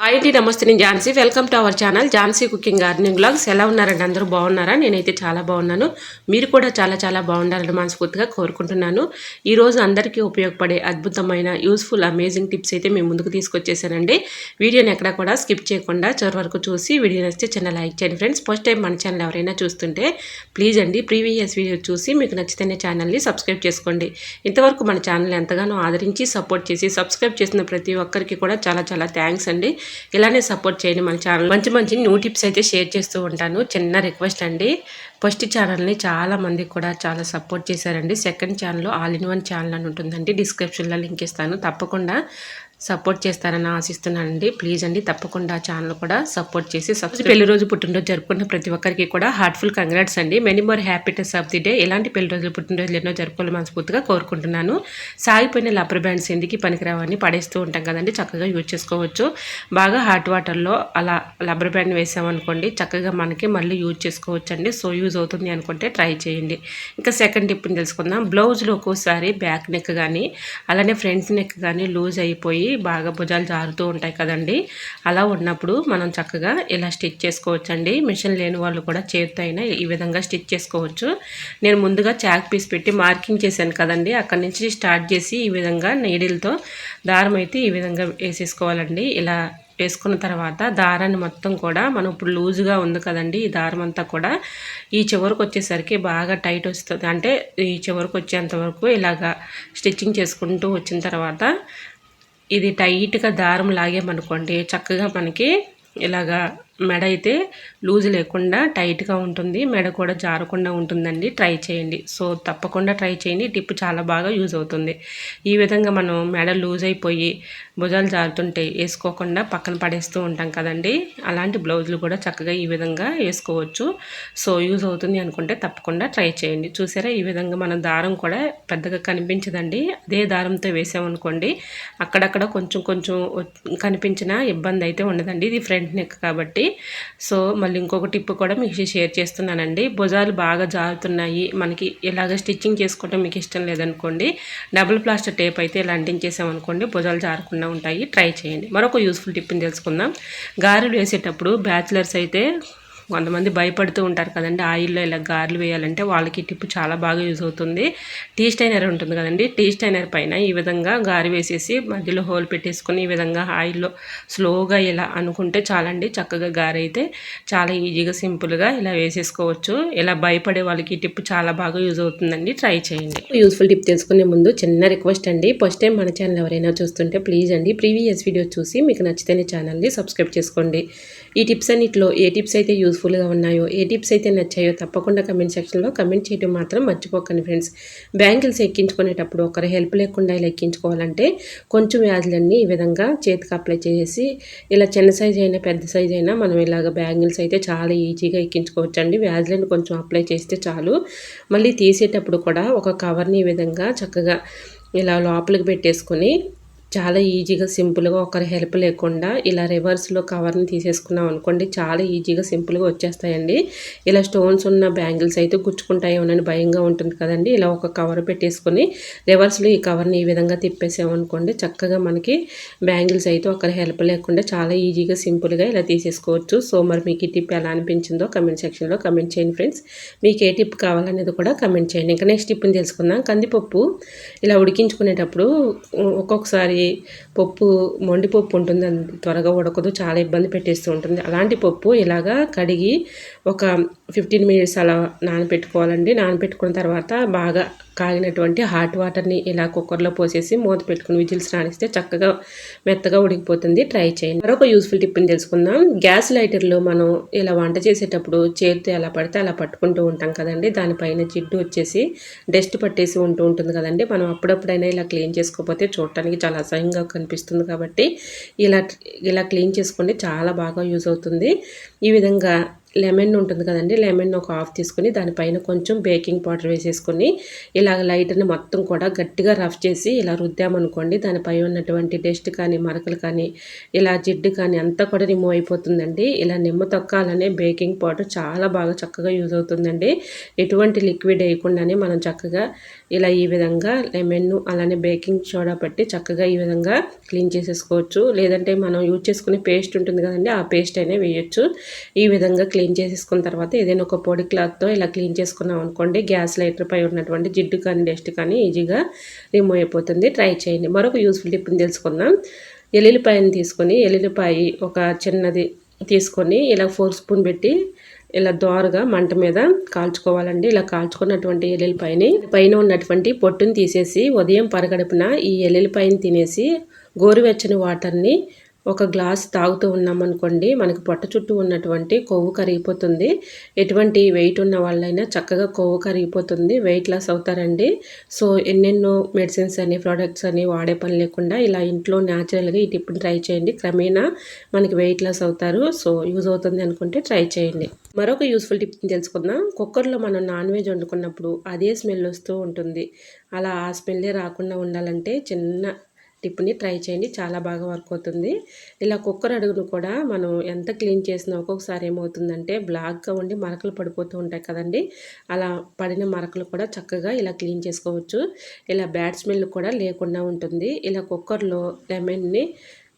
Hi అండి, నమస్తే. నేను Jhansi. Welcome to our channel Jhansi cooking gardening vlogs. ఎలా ఉన్నారండి? అందరూ బాగున్నారా? నేనైతే చాలా బాగున్నాను. మీరు కూడా చాలా చాలా బాగుండాలని మనస్ఫూర్తిగా కోరుకుంటున్నాను. ఈరోజు అందరికీ ఉపయోగపడే అద్భుతమైన యూస్ఫుల్ అమేజింగ్ టిప్స్ అయితే మేము ముందుకు తీసుకొచ్చేసానండి. వీడియోని ఎక్కడ కూడా స్కిప్ చేయకుండా చివరి వరకు చూసి వీడియో నచ్చితే చిన్న లైక్ చేయండి ఫ్రెండ్స్. ఫస్ట్ టైం మన ఛానల్ ఎవరైనా చూస్తుంటే ప్లీజ్ అండి ప్రీవియస్ వీడియో చూసి మీకు నచ్చితేనే ఛానల్ని సబ్స్క్రైబ్ చేసుకోండి. ఇంతవరకు మన ఛానల్ ఎంతగానో ఆదరించి సపోర్ట్ చేసి సబ్స్క్రైబ్ చేసిన ప్రతి ఒక్కరికి కూడా చాలా చాలా థ్యాంక్స్ అండి. ఇలానే సపోర్ట్ చేయండి. మన ఛానల్ మంచి మంచి న్యూ టిప్స్ అయితే షేర్ చేస్తూ ఉంటాను. చిన్న రిక్వెస్ట్ అండి, ఫస్ట్ ఛానల్ని చాలా మంది కూడా చాలా సపోర్ట్ చేశారండి. Second channel all in one channel అని ఉంటుందండి, డిస్క్రిప్షన్లో లింక్ ఇస్తాను. తప్పకుండా సపోర్ట్ చేస్తారని ఆశిస్తున్నానండి. ప్లీజ్ అండి తప్పకుండా ఛానల్ కూడా సపోర్ట్ చేసి పెళ్లి రోజు పుట్టినరోజు జరుపుకున్న ప్రతి ఒక్కరికి కూడా హార్ట్ఫుల్ కంగ్రాట్స్ అండి. Many more happiness of the day. ఇలాంటి పెళ్లి రోజులు పుట్టినరోజులు ఎన్నో జరుపుకోవాలి మనస్ఫూర్తిగా కోరుకుంటున్నాను. సాగిపోయిన రబ్బర్ బ్యాండ్స్ ఎందుకు పనికిరావని పడేస్తూ ఉంటాం కదండి, చక్కగా యూజ్ చేసుకోవచ్చు. బాగా హాట్ వాటర్లో అలా రబ్బర్ బ్యాండ్ వేసామనుకోండి, చక్కగా మనకి మళ్ళీ యూజ్ చేసుకోవచ్చు అండి. సో యూజ్ అవుతుంది అనుకుంటే ట్రై చేయండి. ఇంకా సెకండ్ టిప్ని తెలుసుకుందాం. బ్లౌజ్లో ఒక్కోసారి బ్యాక్ నెక్ కానీ అలానే ఫ్రంట్ నెక్ కానీ లూజ్ అయిపోయి బాగా భుజాలు జారుతూ ఉంటాయి కదండి. అలా ఉన్నప్పుడు మనం చక్కగా ఇలా స్టిచ్ చేసుకోవచ్చు అండి. మిషన్ లేని వాళ్ళు కూడా చేతితో అయినా ఈ విధంగా స్టిచ్ చేసుకోవచ్చు. నేను ముందుగా చాక్ పీస్ పెట్టి మార్కింగ్ చేశాను కదండి, అక్కడి నుంచి స్టార్ట్ చేసి ఈ విధంగా నీడిల్తో దారం అయితే ఈ విధంగా వేసేసుకోవాలండి. ఇలా వేసుకున్న తర్వాత దారాన్ని మొత్తం కూడా మనం ఇప్పుడు లూజుగా ఉంది కదండి, ఈ దారం అంతా కూడా ఈ చివరికి వచ్చేసరికి బాగా టైట్ వస్తుంది. అంటే ఈ చివరికి వచ్చేంత వరకు ఇలాగా స్టిచ్చింగ్ చేసుకుంటూ వచ్చిన తర్వాత ఇది టైట్గా దారం లాగామనుకోండి, చక్కగా మనకి ఇలాగా మెడ అయితే లూజ్ లేకుండా టైట్గా ఉంటుంది, మెడ కూడా జారకుండా ఉంటుందండి. ట్రై చేయండి. సో తప్పకుండా ట్రై చేయండి. టిప్ చాలా బాగా యూజ్ అవుతుంది. ఈ విధంగా మనం మెడ లూజ్ అయిపోయి భుజాలు జారుతుంటే వేసుకోకుండా పక్కన పడేస్తూ ఉంటాం కదండి, అలాంటి బ్లౌజులు కూడా చక్కగా ఈ విధంగా వేసుకోవచ్చు. సో యూజ్ అవుతుంది అనుకుంటే తప్పకుండా ట్రై చేయండి. చూసారా, ఈ విధంగా మన దారం కూడా పెద్దగా కనిపించదండి. అదే దారంతో వేసామనుకోండి అక్కడక్కడ కొంచెం కొంచెం కనిపించిన ఇబ్బంది అయితే ఉండదండి. ఇది ఫ్రంట్ నెక్ కాబట్టి. సో మళ్ళీ ఇంకొక టిప్ కూడా మీకు షేర్ చేస్తున్నానండి. భుజాలు బాగా జారుతున్నాయి, మనకి ఇలాగ స్టిచ్చింగ్ చేసుకోవడం మీకు ఇష్టం లేదనుకోండి, డబుల్ ప్లాస్టర్ టేప్ అయితే ఇలా అంటించేసామనుకోండి భుజాలు జారకుండా ఉంటాయి. ట్రై చేయండి. మరొక యూస్ఫుల్ టిప్ని తెలుసుకుందాం. గారెలు వేసేటప్పుడు బ్యాచిలర్స్ అయితే కొంతమంది భయపడుతూ ఉంటారు కదండి, ఆయిల్లో ఇలా గారెలు వేయాలంటే వాళ్ళకి టిప్ చాలా బాగా యూజ్ అవుతుంది. టీ స్టైనర్ ఉంటుంది కదండి, టీ స్టైనర్ పైన ఈ విధంగా గారె వేసేసి మధ్యలో హోల్ పెట్టేసుకొని ఈ విధంగా ఆయిల్లో స్లోగా ఇలా అనుకుంటే చాలండి, చక్కగా గారె అయితే చాలా ఈజీగా సింపుల్గా ఇలా వేసేసుకోవచ్చు. ఇలా భయపడే వాళ్ళకి ఈ టిప్ చాలా బాగా యూజ్ అవుతుందండి. ట్రై చేయండి. యూస్ఫుల్ టిప్ తెలుసుకునే ముందు చిన్న రిక్వెస్ట్ అండి, ఫస్ట్ టైం మన ఛానల్ ఎవరైనా చూస్తుంటే ప్లీజ్ అండి ప్రీవియస్ వీడియో చూసి మీకు నచ్చితేనే ఛానల్ని సబ్స్క్రైబ్ చేసుకోండి. ఈ టిప్స్ అన్నిట్లో ఏ టిప్స్ అయితే యూస్ఫుల్గా ఉన్నాయో, ఏ టిప్స్ అయితే నచ్చాయో తప్పకుండా కమెంట్ సెక్షన్లో కమెంట్ చేయడం మాత్రం మర్చిపోకండి ఫ్రెండ్స్. బ్యాంగిల్స్ ఎక్కించుకునేటప్పుడు ఒకరి హెల్ప్ లేకుండా ఇలా ఎక్కించుకోవాలంటే కొంచెం వ్యాధులన్నీ ఈ విధంగా చేతికి అప్లై చేసి ఇలా చిన్న సైజ్ అయినా పెద్ద సైజ్ అయినా మనం ఇలాగ బ్యాంగిల్స్ అయితే చాలా ఈజీగా ఎక్కించుకోవచ్చు అండి. వ్యాధులను కొంచెం అప్లై చేస్తే చాలు. మళ్ళీ తీసేటప్పుడు కూడా ఒక కవర్ని ఈ విధంగా చక్కగా ఇలా లోపలికి పెట్టేసుకొని చాలా ఈజీగా సింపుల్గా ఒకరి హెల్ప్ లేకుండా ఇలా రివర్స్లో కవర్ని తీసేసుకున్నాం అనుకోండి, చాలా ఈజీగా సింపుల్గా వచ్చేస్తాయండి. ఇలా స్టోన్స్ ఉన్న బ్యాంగిల్స్ అయితే గుచ్చుకుంటాయేమోనని భయంగా ఉంటుంది కదండి, ఇలా ఒక కవర్ పెట్టేసుకొని రివర్స్లో ఈ కవర్ని ఈ విధంగా తిప్పేసామనుకోండి, చక్కగా మనకి బ్యాంగిల్స్ అయితే ఒకరి హెల్ప్ లేకుండా చాలా ఈజీగా సింపుల్గా ఇలా తీసేసుకోవచ్చు. సో మరి మీకు ఈ టిప్ ఎలా అనిపించిందో కమెంట్ సెక్షన్లో కమెంట్ చేయండి ఫ్రెండ్స్. మీకు ఏ టిప్ కావాలనేది కూడా కమెంట్ చేయండి. ఇంకా నెక్స్ట్ టిప్ని తెలుసుకుందాం. కందిపప్పు ఇలా ఉడికించుకునేటప్పుడు ఒక్కొక్కసారి పప్పు మొండిపప్పు ఉంటుంది, త్వరగా ఉడకదు, చాలా ఇబ్బంది పెట్టేస్తూ ఉంటుంది. అలాంటి పప్పు ఇలాగా కడిగి ఒక 15 మినిట్స్ అలా నానబెట్టుకోవాలండి. నానబెట్టుకున్న తర్వాత బాగా కాగినటువంటి హాట్ వాటర్ని ఇలా కుక్కర్లో పోసేసి మూత పెట్టుకుని విజిల్స్ రానిస్తే చక్కగా మెత్తగా ఉడికిపోతుంది. ట్రై చేయండి. మరొక యూస్ఫుల్ టిప్ని తెలుసుకుందాం. గ్యాస్ లైటర్లో మనం ఇలా వంట చేసేటప్పుడు చేతితో ఎలా పడితే అలా పట్టుకుంటూ ఉంటాం కదండి, దానిపైన జిడ్డు వచ్చేసి డస్ట్ పట్టేసి ఉంటుంది కదండి. మనం అప్పుడప్పుడైనా ఇలా క్లీన్ చేసుకోకపోతే చూడటానికి చాలా అసహ్యంగా కనిపిస్తుంది. కాబట్టి ఇలా క్లీన్ చేసుకోండి, చాలా బాగా యూజ్ అవుతుంది. ఈ విధంగా లెమన్ ఉంటుంది కదండి, లెమన్ ఒక హాఫ్ తీసుకొని దానిపైన కొంచెం బేకింగ్ పౌడర్ వేసేసుకొని ఇలా లైట్ని మొత్తం కూడా గట్టిగా రఫ్ చేసి ఇలా రుద్దామనుకోండి, దానిపై ఉన్నటువంటి డస్ట్ కానీ మరకలు కానీ ఇలా జిడ్డు కానీ అంతా కూడా రిమూవ్ అయిపోతుందండి. ఇలా నిమ్మ తొక్కాలనే బేకింగ్ పౌడర్ చాలా బాగా చక్కగా యూజ్ అవుతుందండి. ఎటువంటి లిక్విడ్ వేయకుండానే మనం చక్కగా ఇలా ఈ విధంగా లెమన్ అలానే బేకింగ్ సోడా పెట్టి చక్కగా ఈ విధంగా క్లీన్ చేసేసుకోవచ్చు. లేదంటే మనం యూజ్ చేసుకునే పేస్ట్ ఉంటుంది కదండి, ఆ పేస్ట్ అయినా వేయచ్చు. ఈ విధంగా క్లీన్ చేసేసుకున్న తర్వాత ఏదైనా ఒక పొడి క్లాత్తో ఇలా క్లీన్ చేసుకున్నాం అనుకోండి, గ్యాస్ లైటర్ పై ఉన్నటువంటి జిడ్డు కానీ డస్ట్ కానీ ఈజీగా రిమూవ్ అయిపోతుంది. ట్రై చేయండి. మరొక యూస్ఫుల్ టిప్ని తెలుసుకుందాం. ఎల్లుల్లిపాయని తీసుకొని ఎల్లుల్లిపాయ ఒక చిన్నది తీసుకొని ఇలా 4 స్పూన్ పెట్టి ఇలా దోరగా మంట మీద కాల్చుకోవాలండి. ఇలా కాల్చుకున్నటువంటి ఎల్లుల్లిపాయని పైన ఉన్నటువంటి పొట్టుని తీసేసి ఉదయం పరగడుపున ఈ ఎల్లుల్లిపాయని తినేసి గోరువెచ్చని వాటర్ని ఒక గ్లాస్ తాగుతూ ఉన్నామనుకోండి, మనకి పొట్ట చుట్టూ ఉన్నటువంటి కొవ్వు కరిగిపోతుంది. ఎటువంటి వెయిట్ ఉన్న వాళ్ళైనా చక్కగా కొవ్వు కరిగిపోతుంది, వెయిట్ లాస్ అవుతారండి. సో ఎన్నెన్నో మెడిసిన్స్ అని ప్రోడక్ట్స్ అని వాడే పని లేకుండా ఇలా ఇంట్లో న్యాచురల్గా ఈ టిప్ని ట్రై చేయండి. క్రమేణా మనకి వెయిట్ లాస్ అవుతారు. సో యూజ్ అవుతుంది అనుకుంటే ట్రై చేయండి. మరొక యూస్ఫుల్ టిప్ని తెలుసుకుందాం. కుక్కర్లో మనం నాన్ వెజ్ వండుకున్నప్పుడు అదే స్మెల్ వస్తూ ఉంటుంది. అలా ఆ స్మెల్లే రాకుండా ఉండాలంటే చిన్న టిప్ని ట్రై చేయండి, చాలా బాగా వర్క్ అవుతుంది. ఇలా కుక్కర్ అడుగును కూడా మనం ఎంత క్లీన్ చేసినా ఒక్కొక్కసారి ఏమవుతుందంటే బ్లాక్గా ఉండి మరకలు పడిపోతూ ఉంటాయి కదండి. అలా పడిన మరకలు కూడా చక్కగా ఇలా క్లీన్ చేసుకోవచ్చు. ఇలా బ్యాడ్ స్మెల్ కూడా లేకుండా ఉంటుంది. ఇలా కుక్కర్లో లెమన్ని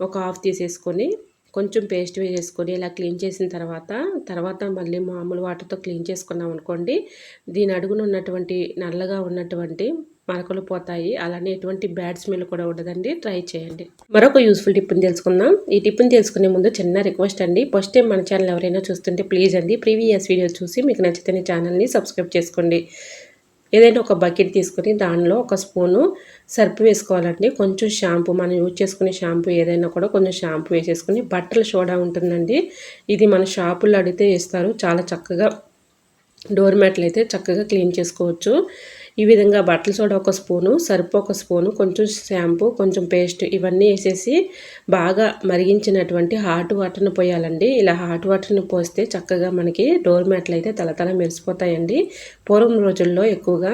ఒక హాఫ్ తీసేసుకొని కొంచెం పేస్ట్ వేసేసుకొని ఇలా క్లీన్ చేసిన తర్వాత మళ్ళీ మామూలు వాటర్తో క్లీన్ చేసుకున్నాం అనుకోండి, దీని అడుగున ఉన్నటువంటి నల్లగా ఉన్నటువంటి మరకలు పోతాయి. అలానే ఎటువంటి బ్యాడ్ స్మెల్ కూడా ఉండదండి. ట్రై చేయండి. మరొక యూస్ఫుల్ టిప్ని తెలుసుకుందాం. ఈ టిప్ని తెలుసుకునే ముందు చిన్న రిక్వెస్ట్ అండి. ఫస్ట్ టైం మన ఛానల్ ఎవరైనా చూస్తుంటే ప్లీజ్ అండి ప్రీవియస్ వీడియో చూసి మీకు నచ్చితే ఛానల్ని సబ్స్క్రైబ్ చేసుకోండి. ఏదైనా ఒక బకెట్ తీసుకొని దానిలో ఒక స్పూను సర్ఫ్ వేసుకోవాలండి. కొంచెం షాంపూ, మనం యూజ్ చేసుకునే షాంపూ ఏదైనా కూడా కొంచెం షాంపూ వేసేసుకొని, బట్టల సోడా ఉంటుందండి, ఇది మన షాపుల్లో అడిగితే ఇస్తారు. చాలా చక్కగా డోర్ మ్యాట్లు అయితే చక్కగా క్లీన్ చేసుకోవచ్చు. ఈ విధంగా బట్టల సోడా ఒక స్పూను, సర్ఫ్ ఒక స్పూను, కొంచెం షాంపూ, కొంచెం పేస్ట్ ఇవన్నీ వేసేసి బాగా మరిగించినటువంటి హాట్ వాటర్ని పోయాలండి. ఇలా హాట్ వాటర్ని పోస్తే చక్కగా మనకి డోర్ మ్యాట్లు అయితే తలతల మెరిసిపోతాయండి. పూర్వం రోజుల్లో ఎక్కువగా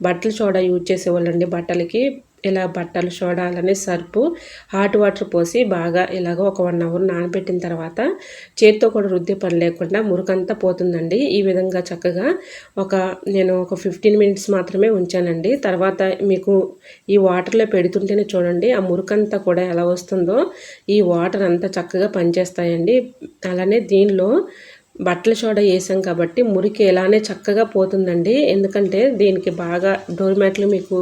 బట్టల సోడా యూజ్ చేసేవాళ్ళండి బట్టలకి. ఇలా బట్టలు సోడా అలానే సర్పు హాట్ వాటర్ పోసి బాగా ఇలాగ ఒక 1 అవర్ నానబెట్టిన తర్వాత చేత్తో కూడా రుద్దే పని లేకుండా మురికంతా పోతుందండి. ఈ విధంగా చక్కగా నేను ఒక 15 మినిట్స్ మాత్రమే ఉంచానండి. తర్వాత మీకు ఈ వాటర్లో పెడుతుంటేనే చూడండి ఆ మురికంతా కూడా ఎలా వస్తుందో. ఈ వాటర్ అంతా చక్కగా పనిచేస్తాయండి. అలానే దీనిలో బట్టల సోడా వేసాం కాబట్టి మురికి ఎలానే చక్కగా పోతుందండి. ఎందుకంటే దీనికి బాగా డోర్ మ్యాట్లు మీకు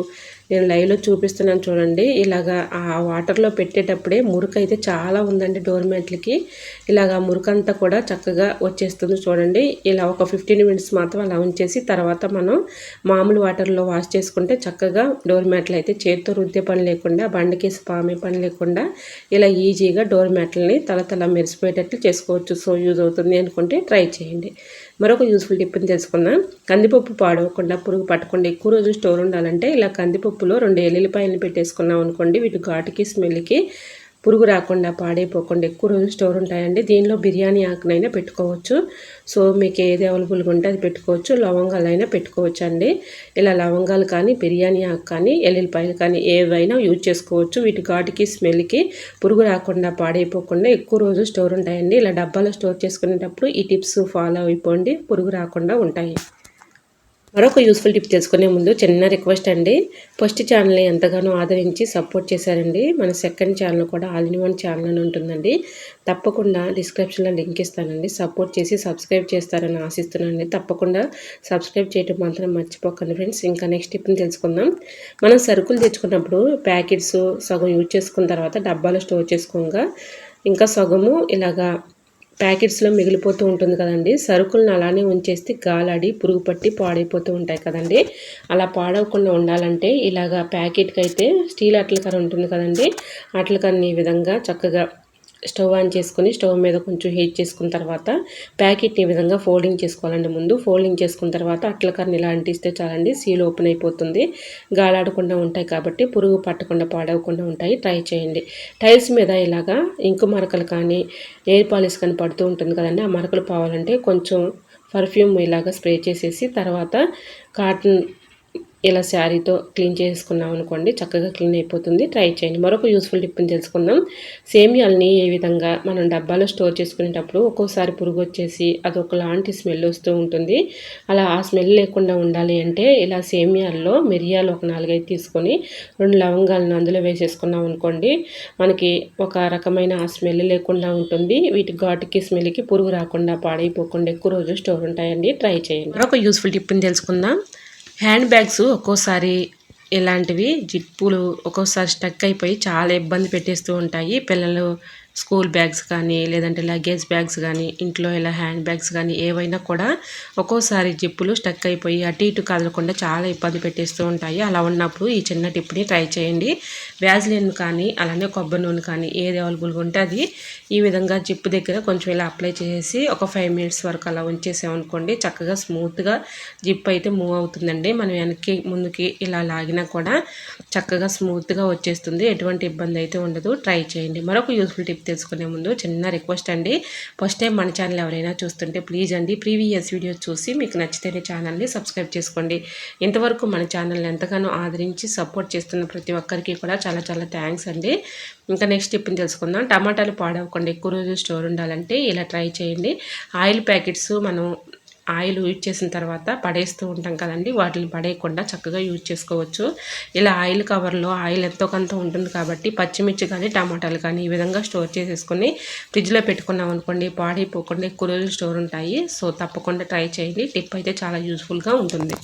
నేను లైవ్లో చూపిస్తున్నాను చూడండి. ఇలాగా ఆ వాటర్లో పెట్టేటప్పుడే మురికి అయితే చాలా ఉందండి డోర్ మ్యాట్లకి. ఇలాగా మురికంతా కూడా చక్కగా వచ్చేస్తుంది చూడండి. ఇలా ఒక 15 మినిట్స్ మాత్రం అలా ఉంచేసి తర్వాత మనం మామూలు వాటర్లో వాష్ చేసుకుంటే చక్కగా డోర్ మ్యాట్లు అయితే చేతితో రుద్దే పని లేకుండా, బండకేసి పామే పని లేకుండా ఇలా ఈజీగా డోర్ మ్యాట్లని తల మెరిసిపోయేటట్లు చేసుకోవచ్చు. సో యూజ్ అవుతుంది అనుకుంటే ట్రై చేయండి. మరొక యూస్ఫుల్ టిప్ని తెలుసుకుందాం. కందిపప్పు పాడవకుండా, పురుగు పట్టకుండా ఎక్కువ రోజులు స్టోర్ ఉండాలంటే ఇలా కందిపప్పులో 2 ఎల్లుల్లిపాయలను పెట్టేసుకున్నాం అనుకోండి, వీటి ఘాటుకి స్మెల్కి పురుగు రాకుండా పాడైపోకుండా ఎక్కువ రోజులు స్టోర్ ఉంటాయండి. దీనిలో బిర్యానీ ఆకునైనా పెట్టుకోవచ్చు. సో మీకు ఏది అవైలబుల్గా ఉంటే అది పెట్టుకోవచ్చు. లవంగాలైనా పెట్టుకోవచ్చు అండి. ఇలా లవంగాలు కానీ, బిర్యానీ ఆకు కానీ, ఎల్లుల్లిపాయలు కానీ ఏవైనా యూజ్ చేసుకోవచ్చు. వీటి ఘాటుకి స్మెల్కి పురుగు రాకుండా పాడైపోకుండా ఎక్కువ రోజులు స్టోర్ ఉంటాయండి. ఇలా డబ్బాలో స్టోర్ చేసుకునేటప్పుడు ఈ టిప్స్ ఫాలో అయిపోండి, పురుగు రాకుండా ఉంటాయి. మరొక యూస్ఫుల్ టిప్ తెలుసుకునే ముందు చిన్న రిక్వెస్ట్ అండి. ఫస్ట్ ఛానల్ని ఎంతగానో ఆదరించి సపోర్ట్ చేశారండి. మన సెకండ్ ఛానల్ కూడా ఆల్ ఇన్ వన్ ఛానల్ అని ఉంటుందండి. తప్పకుండా డిస్క్రిప్షన్లో లింక్ ఇస్తానండి. సపోర్ట్ చేసి సబ్స్క్రైబ్ చేస్తారని ఆశిస్తున్నానండి. తప్పకుండా సబ్స్క్రైబ్ చేయడం మాత్రం మర్చిపోకండి ఫ్రెండ్స్. ఇంకా నెక్స్ట్ టిప్ని తెలుసుకుందాం. మనం సరుకులు తెచ్చుకున్నప్పుడు ప్యాకెట్స్ సగం యూజ్ చేసుకున్న తర్వాత డబ్బాలో స్టోర్ చేసుకోగా ఇంకా సగము ఇలాగా ప్యాకెట్స్లో మిగిలిపోతూ ఉంటుంది కదండి. సరుకులను అలానే ఉంచేస్తే గాలాడి పురుగు పట్టి పాడైపోతూ ఉంటాయి కదండి. అలా పాడవకుండా ఉండాలంటే ఇలాగా ప్యాకెట్కి అయితే స్టీల్ అట్ల కర్ర ఉంటుంది కదండి, అట్ల కర్రని ఈ విధంగా చక్కగా స్టవ్ ఆన్ చేసుకొని స్టవ్ మీద కొంచెం హీట్ చేసుకున్న తర్వాత ప్యాకెట్ని ఈ విధంగా ఫోల్డింగ్ చేసుకోవాలండి. ముందు ఫోల్డింగ్ చేసుకున్న తర్వాత అట్లకర్ని ఇలా అంటిస్తే చాలండి, సీల్ ఓపెన్ అయిపోతుంది. గాలాడకుండా ఉంటాయి కాబట్టి పురుగు పట్టకుండా పాడవకుండా ఉంటాయి. ట్రై చేయండి. టైల్స్ మీద ఇలాగా ఇంకు మరకలు కానీ నెయిల్ పాలిష్ కానీ పడుతూ ఉంటుంది కదండి, ఆ మరకలు పోవాలంటే కొంచెం పర్ఫ్యూమ్ ఇలాగ స్ప్రే చేసేసి తర్వాత కాటన్ ఇలా శారీతో క్లీన్ చేసుకున్నాం అనుకోండి, చక్కగా క్లీన్ అయిపోతుంది. ట్రై చేయండి. మరొక యూస్ఫుల్ టిప్ని తెలుసుకుందాం. సేమియాల్ని ఏ విధంగా మనం డబ్బాలో స్టోర్ చేసుకునేటప్పుడు ఒక్కోసారి పురుగు వచ్చేసి అదొకలాంటి స్మెల్ వస్తూ ఉంటుంది. అలా ఆ స్మెల్ లేకుండా ఉండాలి అంటే ఇలా సేమియాల్లో మిరియాలు ఒక 4-5 తీసుకొని 2 లవంగాలను అందులో వేసేసుకున్నాం అనుకోండి, మనకి ఒక రకమైన ఆ స్మెల్ లేకుండా ఉంటుంది. వీటి ఘాటుకి స్మెల్కి పురుగు రాకుండా పాడైపోకుండా ఎక్కువ రోజులు స్టోర్ ఉంటాయండి. ట్రై చేయండి. మరొక యూస్ఫుల్ టిప్ని తెలుసుకుందాం. హ్యాండ్ బ్యాగ్స్ ఒక్కోసారి ఇలాంటివి జిప్పులు ఒక్కోసారి స్టక్ అయిపోయి చాలా ఇబ్బంది పెట్టేస్తూ ఉంటాయి. పిల్లలు స్కూల్ బ్యాగ్స్ కానీ లేదంటే లగేజ్ బ్యాగ్స్ కానీ ఇంట్లో ఇలా హ్యాండ్ బ్యాగ్స్ కానీ ఏవైనా కూడా ఒక్కోసారి జిప్పులు స్టక్ అయిపోయి అటు ఇటు కదలకుండా చాలా ఇబ్బంది పెట్టేస్తూ ఉంటాయి. అలా ఉన్నప్పుడు ఈ చిన్న టిప్ని ట్రై చేయండి. వ్యాజ్లిన్ కానీ అలానే కొబ్బరి నూనె కానీ ఏది అవైలబుల్గా ఉంటే అది ఈ విధంగా జిప్పు దగ్గర కొంచెం ఇలా అప్లై చేసి ఒక 5 మినిట్స్ వరకు అలా ఉంచేసామనుకోండి, చక్కగా స్మూత్గా జిప్ అయితే మూవ్ అవుతుందండి. మనం వెనక్కి ముందుకి ఇలా లాగినా కూడా చక్కగా స్మూత్గా వచ్చేస్తుంది. ఎటువంటి ఇబ్బంది అయితే ఉండదు. ట్రై చేయండి. మరొక యూస్ఫుల్ టిప్ తెలుసుకునే ముందు చిన్న రిక్వెస్ట్ అండి, ఫస్ట్ టైం మన ఛానల్ ఎవరైనా చూస్తుంటే ప్లీజ్ అండి ప్రీవియస్ వీడియోస్ చూసి మీకు నచ్చితేనే ఛానల్ని సబ్స్క్రైబ్ చేసుకోండి. ఇంతవరకు మన ఛానల్ని ఎంతగానో ఆదరించి సపోర్ట్ చేస్తున్న ప్రతి ఒక్కరికి కూడా చాలా చాలా థ్యాంక్స్ అండి. ఇంకా నెక్స్ట్ టిప్ని తెలుసుకుందాం. టమాటాలు పాడవకుండా ఎక్కువ రోజులు స్టోర్ ఉండాలంటే ఇలా ట్రై చేయండి. ఆయిల్ ప్యాకెట్స్ మనం ఆయిల్ యూజ్ చేసిన తర్వాత పడేస్తూ ఉంటాం కదండి, వాటిని పడేయకుండా చక్కగా యూజ్ చేసుకోవచ్చు. ఇలా ఆయిల్ కవర్లో ఆయిల్ ఎంతో కొంత ఉంటుంది కాబట్టి పచ్చిమిర్చి కానీ టమాటాలు కానీ ఈ విధంగా స్టోర్ చేసేసుకొని ఫ్రిడ్జ్లో పెట్టుకున్నాం అనుకోండి, పాడైపోకుండా ఎక్కువ రోజులు స్టోర్ ఉంటాయి. సో తప్పకుండా ట్రై చేయండి. టిప్ అయితే చాలా యూస్ఫుల్గా ఉంటుంది.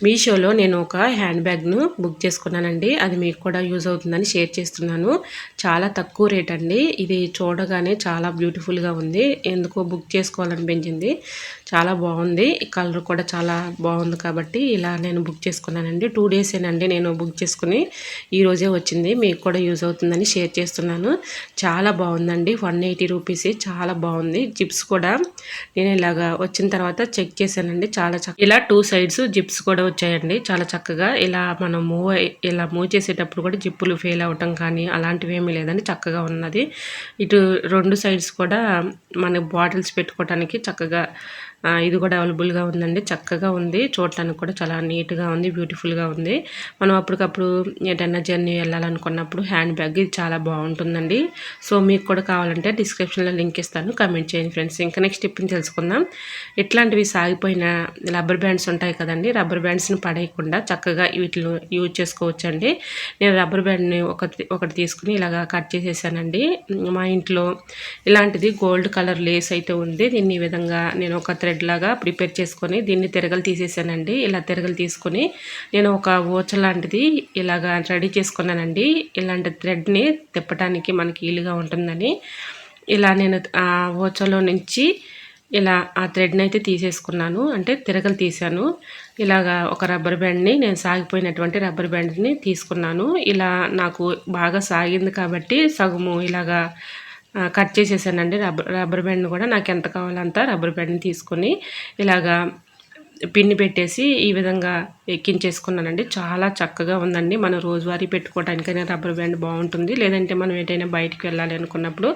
మీషోలో నేను ఒక హ్యాండ్ బ్యాగ్ను బుక్ చేసుకున్నానండి. అది మీకు కూడా యూజ్ అవుతుందని షేర్ చేస్తున్నాను. చాలా తక్కువ రేట్ అండి. ఇది చూడగానే చాలా బ్యూటిఫుల్గా ఉంది. ఎందుకో బుక్ చేసుకోవాలనిపించింది. చాలా బాగుంది. కలర్ కూడా చాలా బాగుంది కాబట్టి ఇలా నేను బుక్ చేసుకున్నానండి. 2 డేసేనండి నేను బుక్ చేసుకుని ఈరోజే వచ్చింది. మీకు కూడా యూజ్ అవుతుందని షేర్ చేస్తున్నాను. చాలా బాగుందండి. 180 రూపీసే. చాలా బాగుంది. జిప్స్ కూడా నేను ఇలాగా వచ్చిన తర్వాత చెక్ చేశానండి. చాలా ఇలా 2 సైడ్స్ జిప్స్ కూడా వచ్చాయండి. చాలా చక్కగా ఇలా మనం మూవ్ చేసేటప్పుడు కూడా జిప్పులు ఫెయిల్ అవటం కానీ అలాంటివి ఏమీ లేదండి. చక్కగా ఉన్నది. ఇటు 2 సైడ్స్ కూడా మన బాటిల్స్ పెట్టుకోవడానికి చక్కగా ఇది కూడా అవైలబుల్గా ఉందండి. చక్కగా ఉంది. చూడటానికి కూడా చాలా నీట్గా ఉంది, బ్యూటిఫుల్గా ఉంది. మనం అప్పటికప్పుడు ఏదైనా జర్నీ వెళ్ళాలనుకున్నప్పుడు హ్యాండ్ బ్యాగ్ ఇది చాలా బాగుంటుందండి. సో మీకు కూడా కావాలంటే డిస్క్రిప్షన్లో లింక్ ఇస్తాను, కమెంట్ చేయండి ఫ్రెండ్స్. ఇంకా నెక్స్ట్ టిప్ని తెలుసుకుందాం. ఇట్లాంటివి సాగిపోయిన రబ్బర్ బ్యాండ్స్ ఉంటాయి కదండి, రబ్బర్ బ్యాండ్స్ని పడేయకుండా చక్కగా వీటిని యూజ్ చేసుకోవచ్చండి. నేను రబ్బర్ బ్యాండ్ని ఒకటి తీసుకుని ఇలాగా కట్ చేసేసానండి. మా ఇంట్లో ఇలాంటిది గోల్డ్ కలర్ లేస్ అయితే ఉంది. దీన్ని ఈ విధంగా నేను ఒక థ్రెడ్ లాగా ప్రిపేర్ చేసుకొని దీన్ని తిరగలు తీసేసానండి. ఇలా తిరగలు తీసుకొని నేను ఒక ఓచ లాంటిది ఇలాగా రెడీ చేసుకున్నానండి. ఇలాంటి థ్రెడ్ని తిప్పడానికి మనకి ఈలుగా ఉంటుందని ఇలా నేను ఆ ఓచలో నుంచి ఇలా ఆ థ్రెడ్ని అయితే తీసేసుకున్నాను, అంటే తిరగలు తీసాను. ఇలాగా ఒక రబ్బర్ బ్యాండ్ని నేను సాగిపోయినటువంటి రబ్బర్ బ్యాండ్ని తీసుకున్నాను. ఇలా నాకు బాగా సాగింది కాబట్టి సగము ఇలాగా కట్ చేసేసానండి. రబ్బర్ బ్యాండ్ కూడా నాకు ఎంత కావాలంత రబ్బర్ బ్యాండ్ని తీసుకొని ఇలాగా పిన్ని పెట్టేసి ఈ విధంగా ఎక్కించేసుకున్నానండి. చాలా చక్కగా ఉందండి. మనం రోజువారీ పెట్టుకోవడానికైనా రబ్బర్ బ్యాండ్ బాగుంటుంది. లేదంటే మనం ఏదైనా బయటికి వెళ్ళాలి అనుకున్నప్పుడు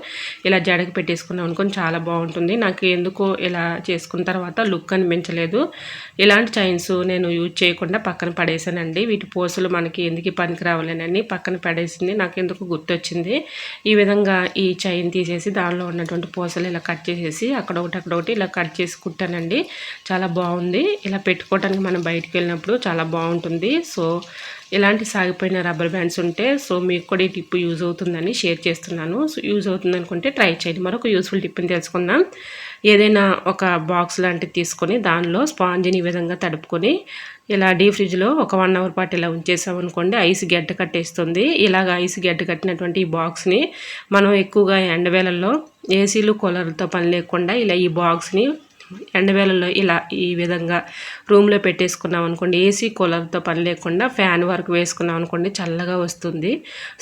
ఇలా జడకి పెట్టేసుకున్నాం అనుకొని చాలా బాగుంటుంది. నాకు ఎందుకో ఇలా చేసుకున్న తర్వాత లుక్ అనిపించలేదు. ఇలాంటి చైన్స్ నేను యూజ్ చేయకుండా పక్కన పడేసానండి. వీటి పూసలు మనకి ఎందుకు పనికి రావాలని పక్కన పడేసింది. నాకు ఎందుకు గుర్తొచ్చింది. ఈ విధంగా ఈ చైన్ తీసేసి దానిలో ఉన్నటువంటి పూసలు ఇలా కట్ చేసేసి అక్కడొకటి ఇలా కట్ చేసి కుట్టానండి. చాలా బాగుంది. ఇలా పెట్టుకోవడానికి మనం బయటికి వెళ్ళినప్పుడు చాలా బాగుంటుంది. సో ఇలాంటి సాగిపోయిన రబ్బర్ బ్యాండ్స్ ఉంటే సో మీకు కూడా ఈ టిప్ యూజ్ అవుతుందని షేర్ చేస్తున్నాను. సో యూజ్ అవుతుంది అనుకుంటే ట్రై చేయండి. మరొక యూస్ఫుల్ టిప్ని తెలుసుకుందాం. ఏదైనా ఒక బాక్స్ లాంటిది తీసుకొని దానిలో స్పాంజిని ఈ విధంగా తడుపుకొని ఇలా డీప్ ఫ్రిడ్జ్లో ఒక 1 అవర్ పాటు ఇలా ఉంచేసామనుకోండి, ఐస్ గడ్డ కట్టేస్తుంది. ఇలాగ ఐస్ గడ్డ కట్టినటువంటి ఈ బాక్స్ని మనం ఎక్కువగా ఎండవేళల్లో ఏసీలు కూలర్లతో పని లేకుండా ఇలా ఈ బాక్స్ని ఎండవేళల్లో ఇలా ఈ విధంగా రూమ్లో పెట్టేసుకున్నాం అనుకోండి, ఏసీ కూలర్తో పని లేకుండా ఫ్యాన్ వరకు వేసుకున్నాం అనుకోండి, చల్లగా వస్తుంది.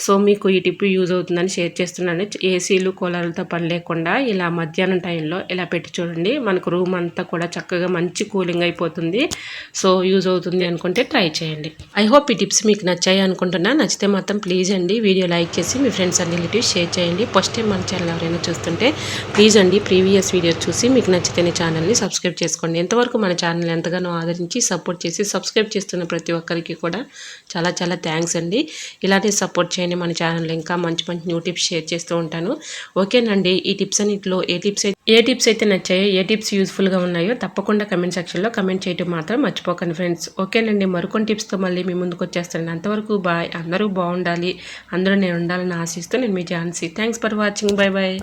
సో మీకు ఈ టిప్ యూజ్ అవుతుందని షేర్ చేస్తున్నాను. ఏసీలు కూలర్లతో పని లేకుండా ఇలా మధ్యాహ్నం టైంలో ఇలా పెట్టి చూడండి, మనకు రూమ్ అంతా కూడా చక్కగా మంచి కూలింగ్ అయిపోతుంది. సో యూజ్ అవుతుంది అనుకుంటే ట్రై చేయండి. ఐ హోప్ ఈ టిప్స్ మీకు నచ్చాయి అనుకుంటున్నా. నచ్చితే మాత్రం ప్లీజ్ అండి వీడియో లైక్ చేసి మీ ఫ్రెండ్స్ అండ్ రిలేటివ్స్ షేర్ చేయండి. ఫస్ట్ టైం మన ఛానల్ ఎవరైనా చూస్తుంటే ప్లీజ్ అండి ప్రీవియస్ వీడియోస్ చూసి మీకు నచ్చితేనే ఛానల్ని సబ్స్క్రైబ్ చేసుకోండి. ఎంతవరకు మన ఛానల్ ఎంతగానో ఆదరించి సపోర్ట్ చేసి సబ్స్క్రైబ్ చేస్తున్న ప్రతి ఒక్కరికి కూడా చాలా చాలా థ్యాంక్స్ అండి. ఇలానే సపోర్ట్ చేయండి. మన ఛానల్లో ఇంకా మంచి మంచి న్యూ టిప్స్ షేర్ చేస్తూ ఉంటాను. ఓకేనండి, ఈ టిప్స్ అన్నింటిలో ఏ టిప్స్ అయితే నచ్చాయో, ఏ టిప్స్ యూస్ఫుల్గా ఉన్నాయో తప్పకుండా కమెంట్ సెక్షన్లో కమెంట్ చేయడం మాత్రం మర్చిపోకండి ఫ్రెండ్స్. ఓకేనండి, మరికొన్ని టిప్స్తో మళ్ళీ మీ ముందుకు వచ్చేస్తాను. అంతవరకు బాయ్. అందరూ బాగుండాలి, అందరూ నేను ఉండాలని ఆశిస్తూ నేను మీ Jhansi. Thanks for watching. Bye bye.